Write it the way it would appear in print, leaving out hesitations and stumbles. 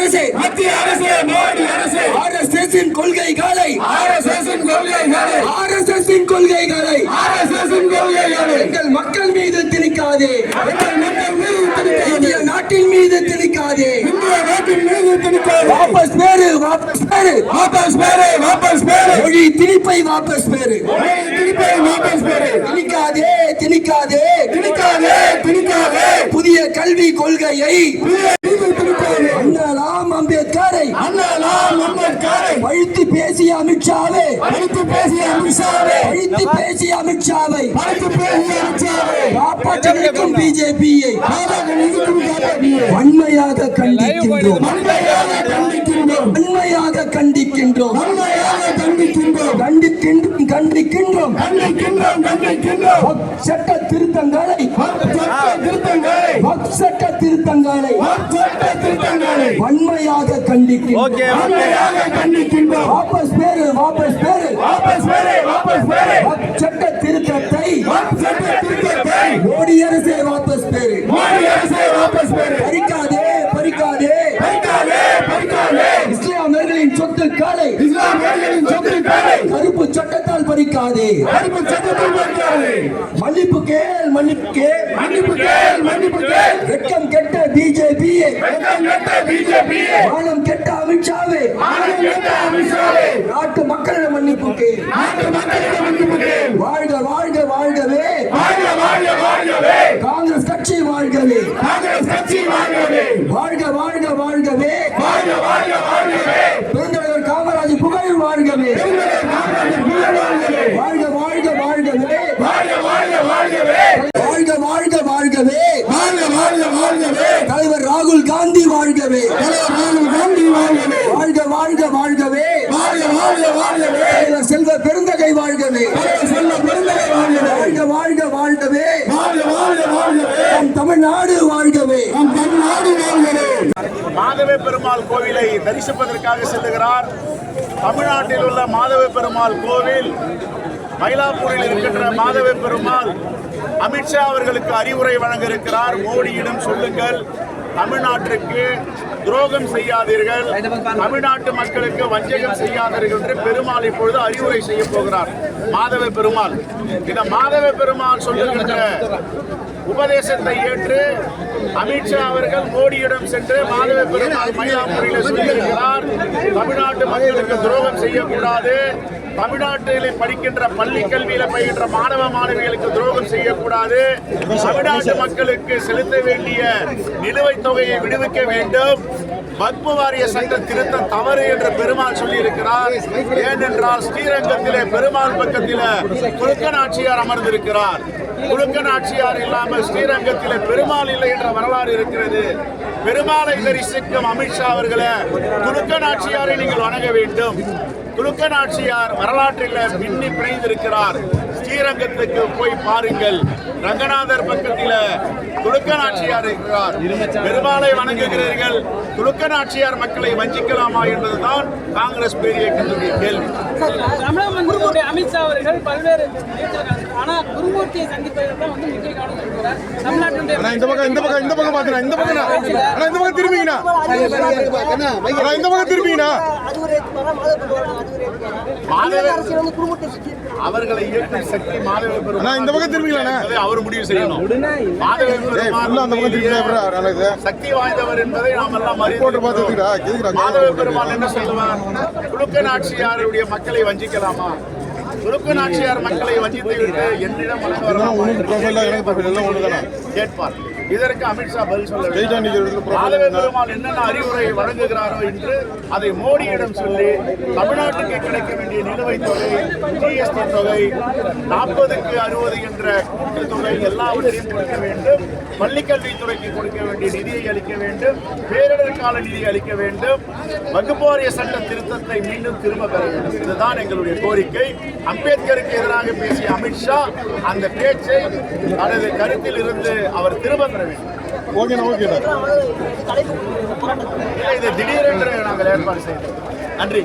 அரசே, மத்திய அரசே, மோடி அரசே, ஆர்எஸ்எஸ்ஸின் கொள்கைகளை ஆர்எஸ்எஸ்ஸின் கொள்கைகளை ஆர்எஸ்எஸ்ஸின் கொள்கைகளை ஆர்எஸ்எஸ்ஸின் கொள்கைகளை எங்கள் மக்கள் மீது திணிக்காதே, எங்கள் மக்கள் மீது திணிக்காதே, இந்திய நாட்டின் மீது திணிக்காதே, இந்திய நாட்டின் மீது திணிக்காதே. வாபஸ் பேரு, வாபஸ் பேரு, வாபஸ் பேரு, வாபஸ் பேரு, மொழி திணிப்பை வாபஸ் பேரு, திணிப்பை வாபஸ் பேரு, திணிக்காதே, திணிக்காதே, திணிக்காதே, திணிக்காதே, புதிய கல்வி கொள்கையை திணிக்காதே. அண்ணலாம் அம்பேத்கரை அண்ணலாம் அம்பேத்கரை பழித்து பேசிய அமித்ஷாவை அழைத்து பேசிய அமித்ஷாவை பழித்து பேசிய அமித்ஷாவை அழைத்து பேசிய அமித்ஷாவை காப்பாற்ற நிற்கும் பிஜேபியை வன்மையாக வன்மையாக கண்டிக்கின்றோம், கண்டிக்கின்றோம், வன்மையாக கண்டிக்கின்றோம், வன்மையாக கண்டிக்கின்றோம், கண்டிக்கின்றோம், கண்டிக்கின்றோம். கண்டிக்கின்றோம், கண்டிக்கின்றோம். வக்ஃப் சட்ட திருத்தங்களை திருத்தங்களை சட்ட திருத்தங்களை திருத்தங்களை வன்மையாக கண்டிக்கின்றோம், வன்மையாக கண்டிக்கின்றோம். வாபஸ் பேரு, வாபஸ் பேரு, வாபஸ் பேரு, வாபஸ் பேரு, வக்ஃப் சட்ட திருத்தத்தை சட்ட திருத்தத்தை மோடி அரசே வாபஸ் பேரு, மோடி அரசே வாபஸ் பேரு, பறிக்காதே, பறிக்காதே, பறிக்காதே, பறிக்காதே, இஸ்லாமியர்களின் சொத்துக்களை இஸ்லாமியர்களின் சொத்துக்களை கருப்பு சட்டத்தால் பறிக்காதே, கருப்பு சட்டத்தில் பறிக்காதே. மன்னிப்பு கேள், மன்னிப்பு கேள், மன்னிப்பு கேள், மன்னிப்பு கேள். வெட்கம் கெட்ட பிஜேபியை, வெட்கம் கெட்ட பிஜேபியை, மானம் கெட்ட அமித்ஷாவை, மானம் கெட்ட அமித்ஷாவை, நாட்டு மக்களிடம் மன்னிப்பு கேள். நாட்டு மக்களிடம் மன்னிப்பு கேள். வாழ்க, வாழ்க, வாழ்கவே வாழ்க, வாழ்க, வாழ்கவே, காங்கிரஸ் கட்சி, வாழ்கவே காங்கிரஸ் கட்சி வாழ்கவே, வாழ்க, வாழ்க, வாழ்கவே வாழ்க, வாழ்க, வாழ்கவே, பெருந்தலைவர் காமராஜ் புகழ் வாழ்கவே, காங்கிரஸ் புகழ் வாழ்கவே, வாழ்க, வாழ்க, வாழ்கவே, வாழ்க, வாழ்க, வாழ்கவே, வாழ்க, வாழ்க, வாழ்கவே, வாழ்க, வாழ்க, வாழ்கவே, தலைவர் ராகுல் காந்தி வாழ்கவே, தலைவர் ராகுல் காந்தி வாழ்கவே, வாழ்க, வாழ்க, வாழ்கவே, வாழ்க, வாழ்க, வாழ்கவே, தலைவர் செல்வ பெருந்தகை வாழ்கவே, தலைவர் செல்வ பெருந்தகை வாழ்கவே, வாழ்க, வாழ்க, வாழ்கவே, வாழ்க, வாழ்க, வாழ்கவே, நம் தமிழ்நாடு வாழ்கவே. நம் தமிழ்நாடு வாழ்கவே. மாதவ பெருமாள் கோவிலை தரிசிப்பதற்காக செல்லுகிறார். தமிழ்நாட்டில் உள்ள மாதவ பெருமாள் கோவில், மயிலாப்பூரில் இருக்கின்ற மாதவ பெருமாள் அமித்ஷா அவர்களுக்கு அறிவுரை வழங்க இருக்கிறார். மோடியிடம் சொல்லுங்கள், தமிழ்நாட்டிற்கு துரோகம் செய்யாதீர்கள், தமிழ்நாட்டு மக்களுக்கு வஞ்சகம் செய்யாதீர்கள் என்று பெருமாள் இப்பொழுது அறிவுரை செய்ய போகிறார். மாதவ பெருமாள், இந்த மாதவ பெருமாள் சொல்லுகின்ற உபதேசத்தை ஏற்று அமித்ஷா அவர்கள் மோடியிடம் சென்று மாதவ பெருமாள் மயிலாப்பூரில் சொல்லியிருக்கிறார், தமிழ்நாட்டு மக்களுக்கு துரோகம் செய்யக்கூடாது, தமிழ்நாட்டில் படிக்கின்ற பள்ளி கல்வியில பயின்ற மாணவ மாணவிகளுக்கு துரோகம் செய்யக்கூடாது, தமிழ்நாட்டு மக்களுக்கு செலுத்த வேண்டிய நிலுவைத் தொகையை விடுவிக்க வேண்டும், வக்ஃபு வாரிய சட்ட திருத்தம் தவறு என்று பெருமாள் சொல்லியிருக்கிறார். ஏனென்றால் ஸ்ரீரங்கத்திலே பெருமாள் பக்கத்தில குலுக்கநாச்சியார் அமர்ந்திருக்கிறார். குலுக்கநாச்சியார் இல்லாமல் ஸ்ரீரங்கத்திலே பெருமாள் இல்லை என்ற வரலாறு இருக்கிறது. பெருமாளை தரிசிக்கும் அமித்ஷா அவர்களே, குலுக்கநாச்சியாரை நீங்கள் வணங்க வேண்டும். குலுக்கநாச்சியார் வரலாற்றில் பின்னி பிணைந்திருக்கிறார். ஸ்ரீரங்கத்துக்கு போய் பாருங்கள், ரங்கநாதர் பக்கத்தில் குலுக்கநாச்சியார் இருக்கிறார். பெருமாளை வணங்குகிறீர்கள், குலுக்கநாச்சியார் மக்களை வஞ்சிக்கலாமா என்பதுதான் காங்கிரஸ் பேரியக்கத்துடைய கேள்வி. அமித்ஷா அவர்கள் பல்வேறு ஆனால் குருமூர்த்தியை சந்திப்பதற்காக வந்து முக்கிய கவனம் இருக்கிறார். தமிழ்நாட்டினுடைய இந்த பக்கம் பார்த்தீங்கன்னா இந்த பக்கம் திரும்பிங்கண்ணா, இந்த பக்கம் திரும்பிங்கண்ணா, அவர்களை இயக்கும் சக்தி மாதவ பெருமாள் இந்த பக்கம் திரும்பிங்களா, அவர் முடிவு செய்யணும். மாதவ பெருமாள் சக்தி வாய்ந்தவர் என்பதை நாம் எல்லாம் அறிந்து, மாதவ பெருமாள் என்ன சொல்லுவார்? குலுக்கநாச்சியாருடைய மக்களை வஞ்சிக்கலாமா? குலுக்கநாச்சியார் மக்களை வஞ்சித்து விட்டு என்னிடம் கேட்பார். இதற்கு அமித்ஷா பதில் சொல்ல வேண்டும். மாதவ பெருமாள் என்னென்ன அறிவுரை வழங்குகிறாரோ என்று அதை மோடியிடம் சொல்லி தமிழ்நாட்டுக்கு கிடைக்க வேண்டிய நிலுவைத் தொகை, ஜிஎஸ்டி தொகை, 40க்கு 60 என்ற கூட்டு தொகை எல்லாவற்றையும் கொடுக்க வேண்டும். பள்ளிக்கல்வித்துறைக்கு கொடுக்க வேண்டிய நிதியை அளிக்க வேண்டும். பேரிடர் கால நிதியை அளிக்க வேண்டும். வக்ஃபு வாரிய சட்ட திருத்தத்தை மீண்டும் திரும்ப பெற வேண்டும். இதுதான் எங்களுடைய கோரிக்கை. அம்பேத்கருக்கு எதிராக பேசிய அமித்ஷா அந்த பேச்சை தனது கருத்தில் இருந்து அவர் திரும்ப பெற வேண்டும். இது திடீரென்று நாங்கள் ஏற்பாடு செய்தோம். நன்றி.